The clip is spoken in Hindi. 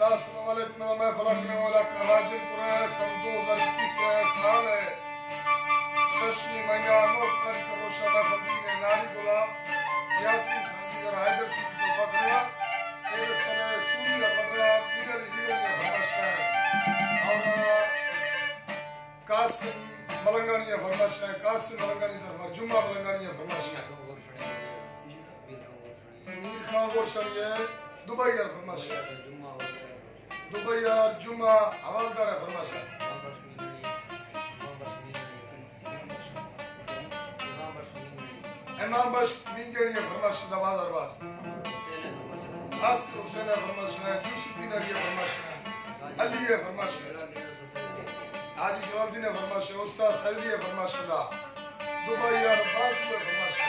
अस्सलाम वालेकुम। मैं फलकने वाला कराजीपुर है। सन 2021 साल है। शशनी मैया नोट कर रोशा में फकीर नारी गुलाब यासीन साजीगर हैदर सिंह को पकड़ा तेरे सने सूर्य पकड़ा मिनल हीरो ने फरमाशा और कासिम मलंगानी ने फरमाशा कासिम मलंगानी दरबार जुम्मा मलंगानी ने फरमाशा मीर खान गोरशन ये दुबई यार फरमाशा दुबई यार जुम्मा हवालदार है फरमाशा इमाम बश मिंगेरी है फरमाशा दबाद अरबाज आस्क हुसैन है फरमाशा यूसुफ दिन है फरमाशा अली है फरमाशा आदि जवाबदीन है फरमाशा उस्ताद सईदी है फरमाशा दा दुबई यार बाजू है फरमाशा